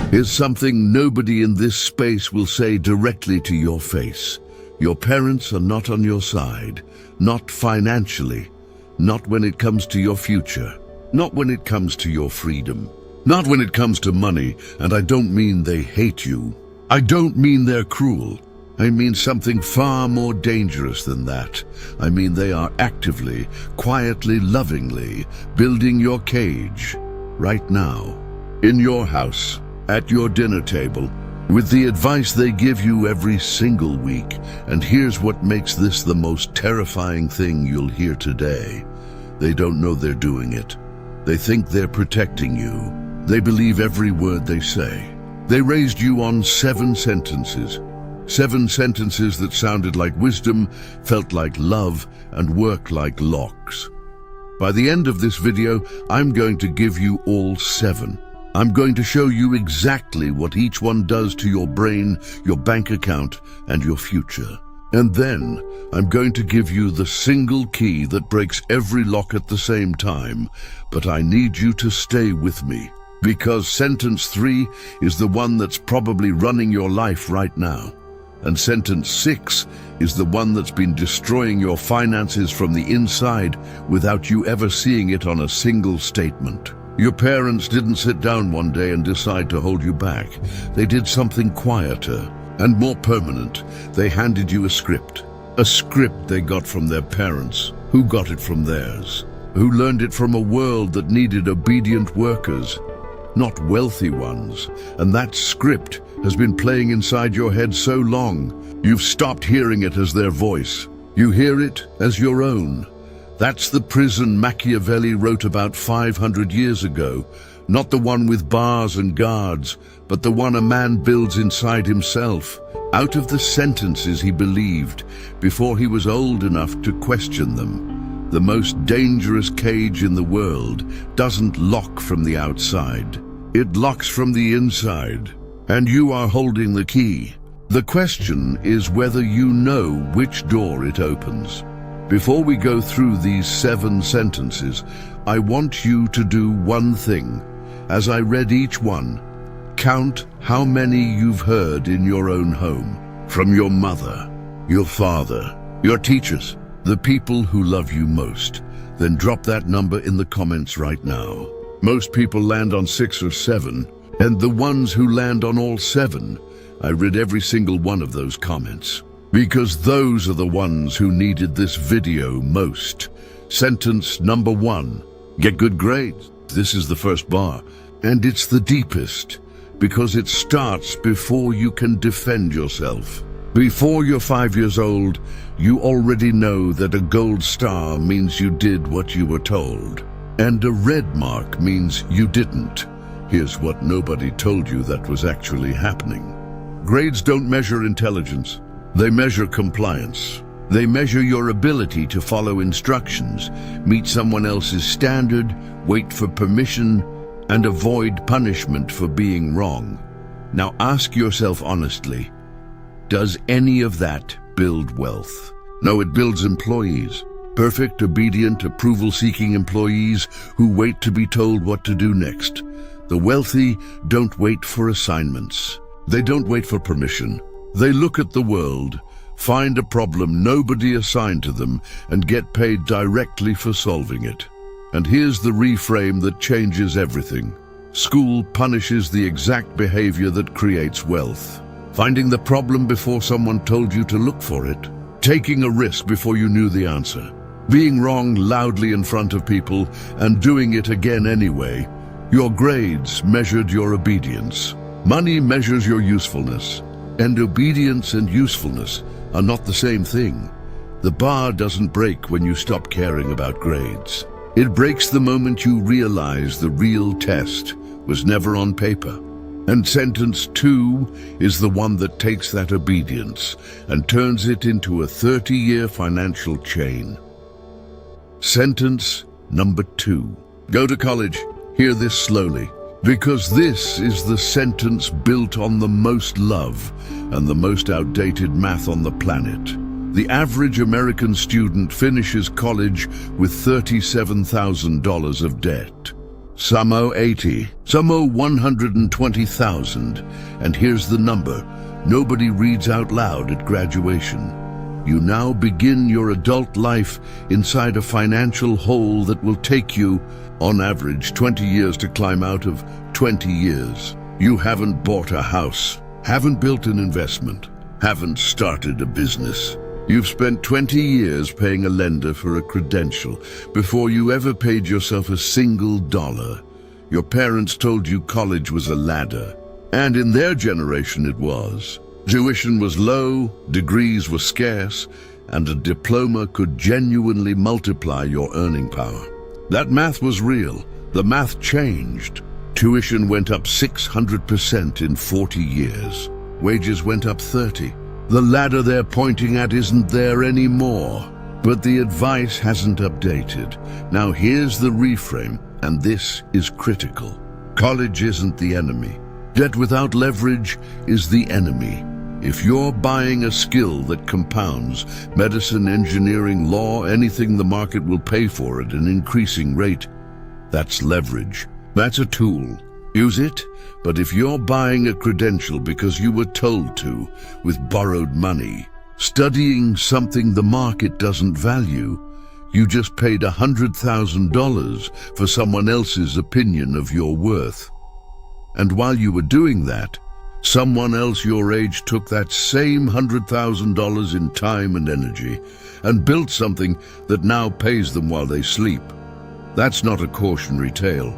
Here's something nobody in this space will say directly to your face. Your parents are not on your side, not financially, not when it comes to your future, not when it comes to your freedom, not when it comes to money, and I don't mean they hate you. I don't mean they're cruel. I mean something far more dangerous than that. I mean they are actively, quietly, lovingly building your cage right now, in your house, at your dinner table, with the advice they give you every single week. And here's what makes this the most terrifying thing you'll hear today. They don't know they're doing it. They think they're protecting you. They believe every word they say. They raised you on 7 sentences. 7 sentences that sounded like wisdom, felt like love, and worked like locks. By the end of this video, I'm going to give you all 7. I'm going to show you exactly what each one does to your brain, your bank account, and your future. And then, I'm going to give you the single key that breaks every lock at the same time. But I need you to stay with me, because sentence 3 is the one that's probably running your life right now. And sentence 6 is the one that's been destroying your finances from the inside without you ever seeing it on a single statement. Your parents didn't sit down one day and decide to hold you back. They did something quieter and more permanent. They handed you a script they got from their parents, who got it from theirs, who learned it from a world that needed obedient workers, not wealthy ones. And that script has been playing inside your head so long, you've stopped hearing it as their voice. You hear it as your own. That's the prison Machiavelli wrote about 500 years ago, not the one with bars and guards, but the one a man builds inside himself, out of the sentences he believed before he was old enough to question them. The most dangerous cage in the world doesn't lock from the outside. It locks from the inside, and you are holding the key. The question is whether you know which door it opens. Before we go through these 7 sentences, I want you to do one thing. As I read each one, count how many you've heard in your own home, from your mother, your father, your teachers, the people who love you most. Then drop that number in the comments right now. Most people land on 6 or 7, and the ones who land on all 7, I read every single one of those comments. Because those are the ones who needed this video most. Sentence number 1, get good grades. This is the first bar, and it's the deepest, because it starts before you can defend yourself. Before you're 5 years old, you already know that a gold star means you did what you were told, and a red mark means you didn't. Here's what nobody told you that was actually happening. Grades don't measure intelligence. They measure compliance. They measure your ability to follow instructions, meet someone else's standard, wait for permission, and avoid punishment for being wrong. Now ask yourself honestly, does any of that build wealth? No, it builds employees. Perfect, obedient, approval-seeking employees who wait to be told what to do next. The wealthy don't wait for assignments. They don't wait for permission. They look at the world, find a problem nobody assigned to them, and get paid directly for solving it. And here's the reframe that changes everything. School punishes the exact behavior that creates wealth. Finding the problem before someone told you to look for it. Taking a risk before you knew the answer. Being wrong loudly in front of people and doing it again anyway. Your grades measured your obedience. Money measures your usefulness. And obedience and usefulness are not the same thing. The bar doesn't break when you stop caring about grades. It breaks the moment you realize the real test was never on paper. And sentence 2 is the one that takes that obedience and turns it into a 30-year financial chain. Sentence number 2. Go to college. Hear this slowly. Because this is the sentence built on the most love and the most outdated math on the planet. The average American student finishes college with $37,000 of debt. Some owe 80, some owe 120,000. And here's the number nobody reads out loud at graduation. You now begin your adult life inside a financial hole that will take you, on average, 20 years to climb out of 20 years. You haven't bought a house, haven't built an investment, haven't started a business. You've spent 20 years paying a lender for a credential before you ever paid yourself a single dollar. Your parents told you college was a ladder, and in their generation it was. Tuition was low, degrees were scarce, and a diploma could genuinely multiply your earning power. That math was real. The math changed. Tuition went up 600% in 40 years. Wages went up 30. The ladder they're pointing at isn't there anymore. But the advice hasn't updated. Now here's the reframe, and this is critical. College isn't the enemy. Debt without leverage is the enemy. If you're buying a skill that compounds, medicine, engineering, law, anything the market will pay for at an increasing rate, that's leverage. That's a tool. Use it, but if you're buying a credential because you were told to, with borrowed money, studying something the market doesn't value, you just paid $100,000 for someone else's opinion of your worth. And while you were doing that, someone else your age took that same $100,000 in time and energy and built something that now pays them while they sleep. That's not a cautionary tale.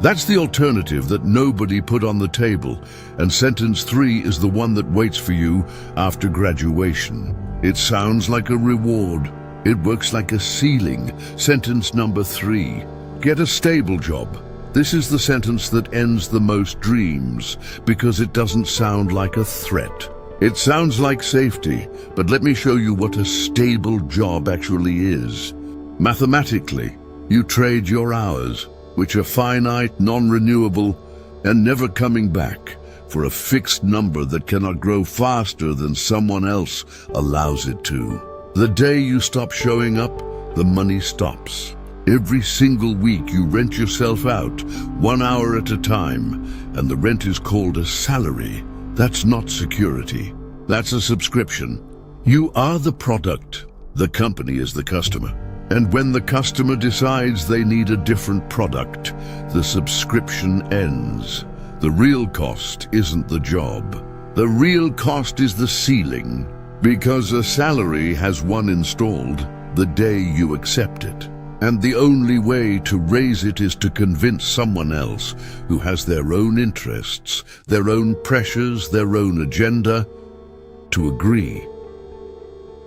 That's the alternative that nobody put on the table, and sentence 3 is the one that waits for you after graduation. It sounds like a reward. It works like a ceiling. Sentence number 3, get a stable job. This is the sentence that ends the most dreams because it doesn't sound like a threat. It sounds like safety, but let me show you what a stable job actually is. Mathematically, you trade your hours, which are finite, non-renewable, and never coming back, for a fixed number that cannot grow faster than someone else allows it to. The day you stop showing up, the money stops. Every single week you rent yourself out, 1 hour at a time, and the rent is called a salary. That's not security. That's a subscription. You are the product. The company is the customer. And when the customer decides they need a different product, the subscription ends. The real cost isn't the job. The real cost is the ceiling, because a salary has one installed the day you accept it. And the only way to raise it is to convince someone else who has their own interests, their own pressures, their own agenda, to agree.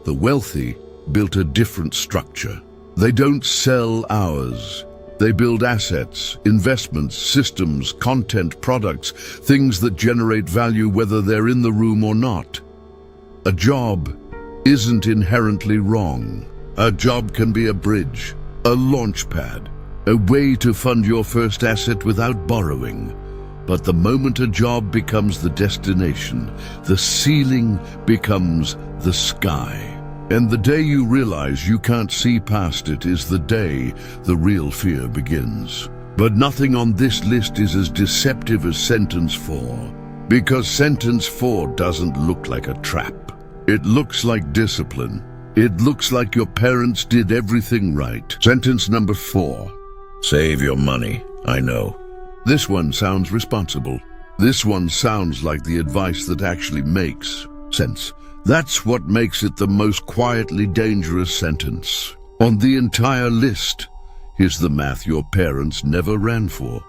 The wealthy built a different structure. They don't sell hours. They build assets, investments, systems, content, products, things that generate value whether they're in the room or not. A job isn't inherently wrong. A job can be a bridge, a launch pad, a way to fund your first asset without borrowing. But the moment a job becomes the destination, the ceiling becomes the sky. And the day you realize you can't see past it is the day the real fear begins. But nothing on this list is as deceptive as sentence 4, because sentence 4 doesn't look like a trap. It looks like discipline. It looks like your parents did everything right. Sentence number 4. Save your money. I know. This one sounds responsible. This one sounds like the advice that actually makes sense. That's what makes it the most quietly dangerous sentence on the entire list. Here's the math your parents never ran for.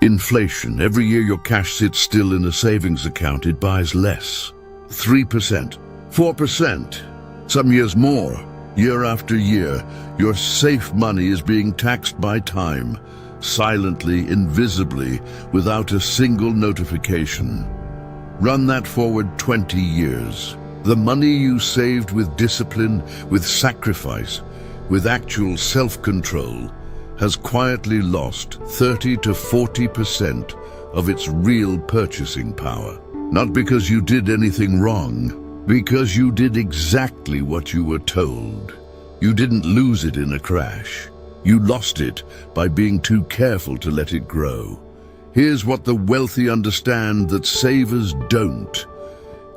Inflation. Every year your cash sits still in a savings account, it buys less. 3%, 4%, some years more. Year after year, your safe money is being taxed by time, silently, invisibly, without a single notification. Run that forward 20 years. The money you saved with discipline, with sacrifice, with actual self-control, has quietly lost 30 to 40% of its real purchasing power. Not because you did anything wrong, because you did exactly what you were told. You didn't lose it in a crash. You lost it by being too careful to let it grow. Here's what the wealthy understand that savers don't.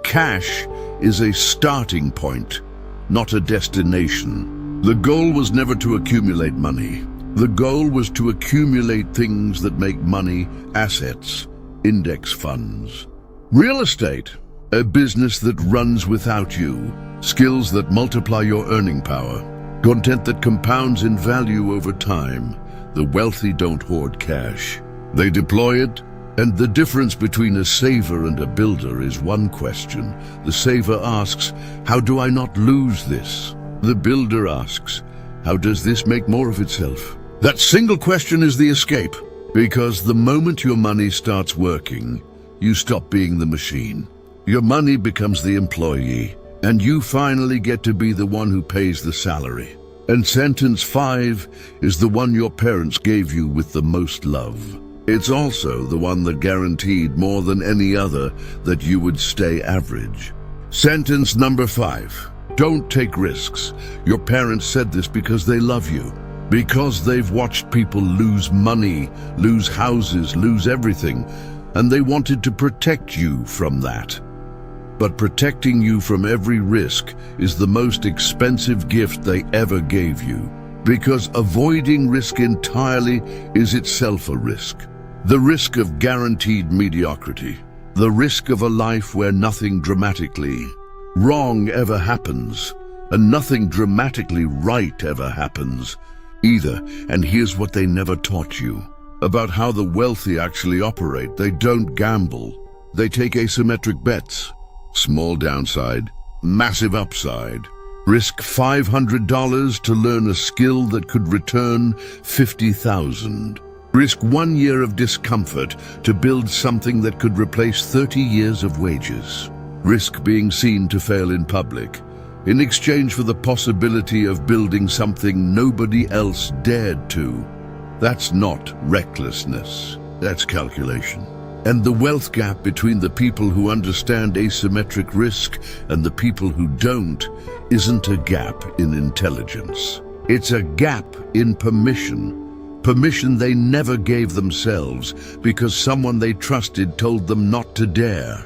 Cash is a starting point, not a destination. The goal was never to accumulate money. The goal was to accumulate things that make money, assets, index funds. Real estate, a business that runs without you. Skills that multiply your earning power. Content that compounds in value over time. The wealthy don't hoard cash. They deploy it, and the difference between a saver and a builder is one question. The saver asks, how do I not lose this? The builder asks, how does this make more of itself? That single question is the escape, because the moment your money starts working, you stop being the machine. Your money becomes the employee, and you finally get to be the one who pays the salary. And sentence 5 is the one your parents gave you with the most love. It's also the one that guaranteed more than any other that you would stay average. Sentence number 5. Don't take risks. Your parents said this because they love you. Because they've watched people lose money, lose houses, lose everything, and they wanted to protect you from that. But protecting you from every risk is the most expensive gift they ever gave you, because avoiding risk entirely is itself a risk. The risk of guaranteed mediocrity, the risk of a life where nothing dramatically wrong ever happens, and nothing dramatically right ever happens either. And here's what they never taught you about how the wealthy actually operate. They don't gamble. They take asymmetric bets. Small downside, massive upside. Risk $500 to learn a skill that could return $50,000. Risk 1 year of discomfort to build something that could replace 30 years of wages. Risk being seen to fail in public, in exchange for the possibility of building something nobody else dared to. That's not recklessness, that's calculation. And the wealth gap between the people who understand asymmetric risk and the people who don't isn't a gap in intelligence. It's a gap in permission. Permission they never gave themselves because someone they trusted told them not to dare.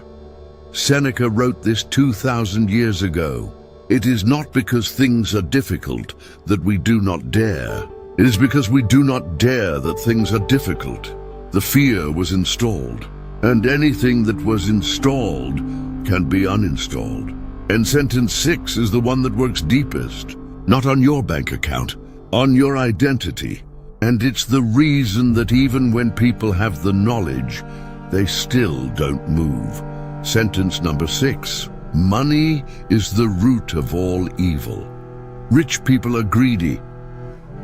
Seneca wrote this 2,000 years ago. It is not because things are difficult that we do not dare. It is because we do not dare that things are difficult. The fear was installed, and anything that was installed can be uninstalled. And sentence 6 is the one that works deepest, not on your bank account, on your identity. And it's the reason that even when people have the knowledge, they still don't move. Sentence number 6. Money is the root of all evil. Rich people are greedy.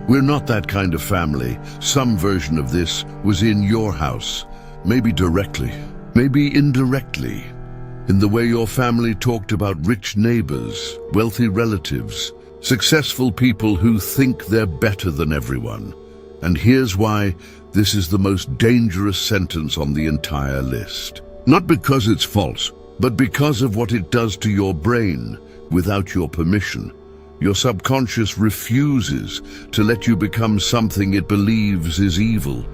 We're not that kind of family. Some version of this was in your house. Maybe directly, maybe indirectly. In the way your family talked about rich neighbors, wealthy relatives, successful people who think they're better than everyone. And here's why this is the most dangerous sentence on the entire list. Not because it's false, but because of what it does to your brain without your permission. Your subconscious refuses to let you become something it believes is evil.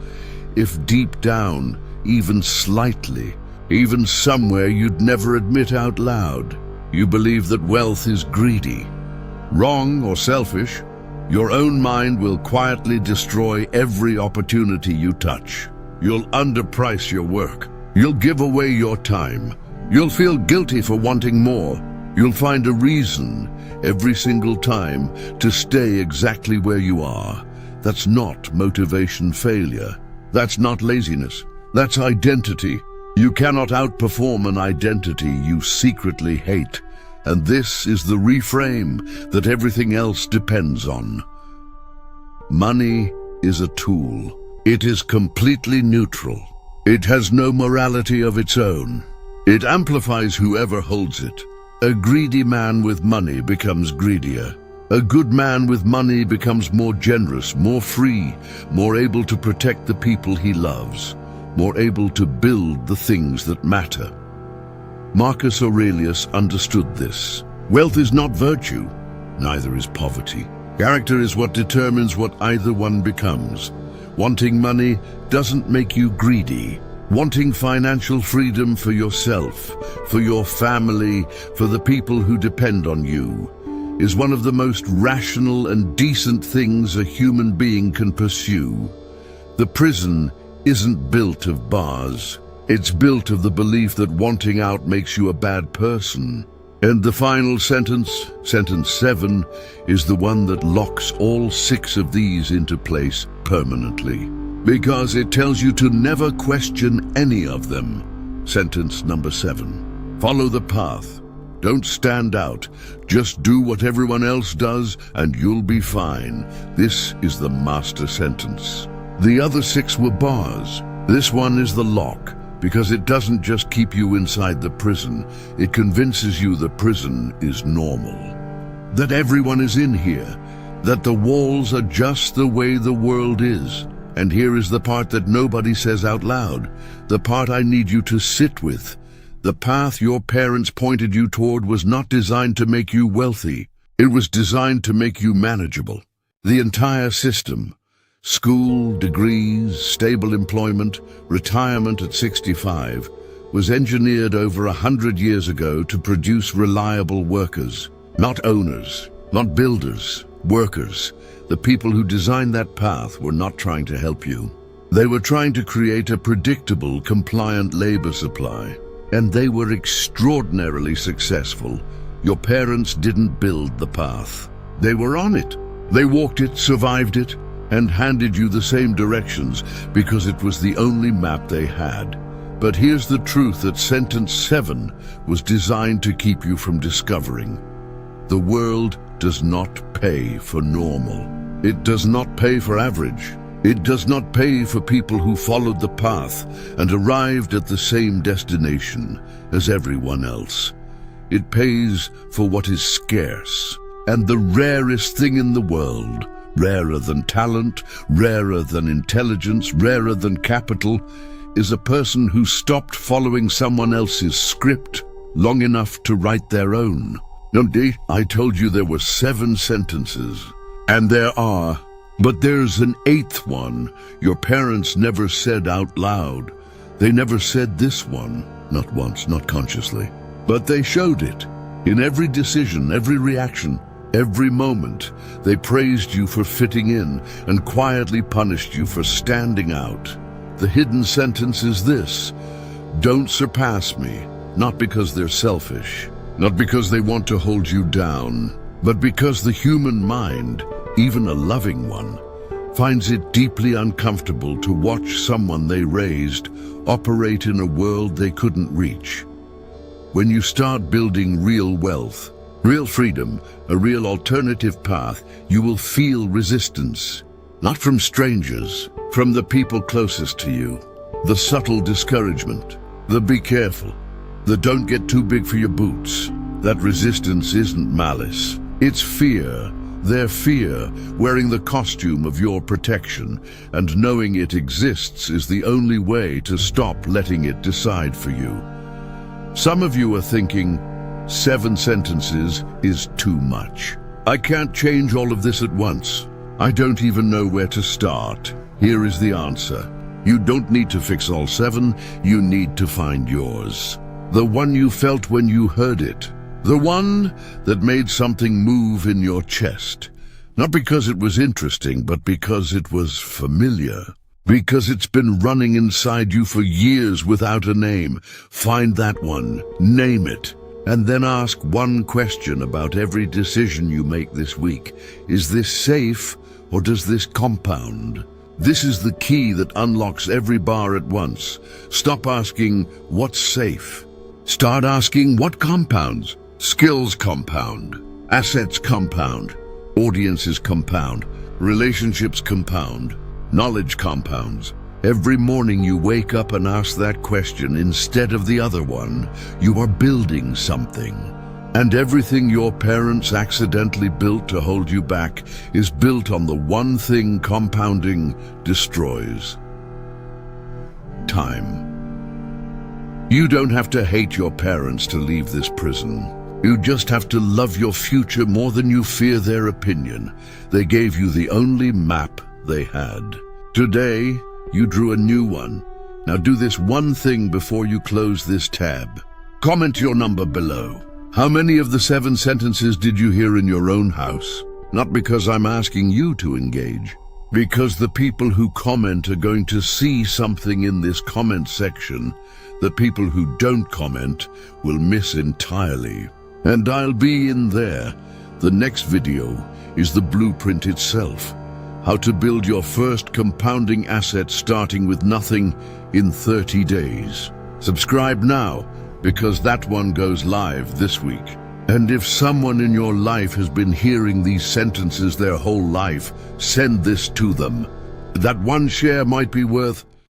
If deep down, even slightly, even somewhere you'd never admit out loud, you believe that wealth is greedy, wrong or selfish, your own mind will quietly destroy every opportunity you touch. You'll underprice your work. You'll give away your time. You'll feel guilty for wanting more. You'll find a reason every single time to stay exactly where you are. That's not motivation failure. That's not laziness. That's identity. You cannot outperform an identity you secretly hate. And this is the reframe that everything else depends on. Money is a tool. It is completely neutral. It has no morality of its own. It amplifies whoever holds it. A greedy man with money becomes greedier. A good man with money becomes more generous, more free, more able to protect the people he loves, more able to build the things that matter. Marcus Aurelius understood this. Wealth is not virtue, neither is poverty. Character is what determines what either one becomes. Wanting money doesn't make you greedy. Wanting financial freedom for yourself, for your family, for the people who depend on you, is one of the most rational and decent things a human being can pursue. The prison isn't built of bars. It's built of the belief that wanting out makes you a bad person. And the final sentence, sentence 7, is the one that locks all 6 of these into place permanently. Because it tells you to never question any of them. Sentence number 7. Follow the path. Don't stand out. Just do what everyone else does and you'll be fine. This is the master sentence. The other 6 were bars. This one is the lock, because it doesn't just keep you inside the prison. It convinces you the prison is normal. That everyone is in here. That the walls are just the way the world is. And here is the part that nobody says out loud. The part I need you to sit with. The path your parents pointed you toward was not designed to make you wealthy. It was designed to make you manageable. The entire system. School, degrees, stable employment, retirement at 65, was engineered over 100 years ago to produce reliable workers. Not owners, not builders, workers. The people who designed that path were not trying to help you. They were trying to create a predictable, compliant labor supply. And they were extraordinarily successful. Your parents didn't build the path. They were on it. They walked it, survived it, and handed you the same directions because it was the only map they had. But here's the truth that sentence 7 was designed to keep you from discovering. The world does not pay for normal. It does not pay for average. It does not pay for people who followed the path and arrived at the same destination as everyone else. It pays for what is scarce and the rarest thing in the world. Rarer than talent, rarer than intelligence, rarer than capital, is a person who stopped following someone else's script long enough to write their own. I told you there were 7 sentences, and there are, but there's an 8th one your parents never said out loud. They never said this one, not once, not consciously, but they showed it. In every decision, every reaction, every moment, they praised you for fitting in and quietly punished you for standing out. The hidden sentence is this: don't surpass me, not because they're selfish, not because they want to hold you down, but because the human mind, even a loving one, finds it deeply uncomfortable to watch someone they raised operate in a world they couldn't reach. When you start building real wealth, real freedom, a real alternative path, you will feel resistance. Not from strangers, from the people closest to you. The subtle discouragement, the be careful, the don't get too big for your boots. That resistance isn't malice. It's fear. Their fear, wearing the costume of your protection, and knowing it exists is the only way to stop letting it decide for you. Some of you are thinking, 7 sentences is too much. I can't change all of this at once. I don't even know where to start. Here is the answer. You don't need to fix all 7, you need to find yours. The one you felt when you heard it. The one that made something move in your chest. Not because it was interesting, but because it was familiar. Because it's been running inside you for years without a name. Find that one, name it, and then ask one question about every decision you make this week. Is this safe, or does this compound? This is the key that unlocks every bar at once. Stop asking, what's safe? Start asking, what compounds? Skills compound, assets compound, audiences compound, relationships compound, knowledge compounds. Every morning you wake up and ask that question instead of the other one, you are building something. And everything your parents accidentally built to hold you back is built on the one thing compounding destroys: time. You don't have to hate your parents to leave this prison. You just have to love your future more than you fear their opinion. They gave you the only map they had. Today, you drew a new one. Now do this one thing before you close this tab. Comment your number below. How many of the 7 sentences did you hear in your own house? Not because I'm asking you to engage, because the people who comment are going to see something in this comment section that people who don't comment will miss entirely. And I'll be in there. The next video is the blueprint itself. How to build your first compounding asset starting with nothing in 30 days. Subscribe now, because that one goes live this week. And if someone in your life has been hearing these sentences their whole life, send this to them. That one share might be worth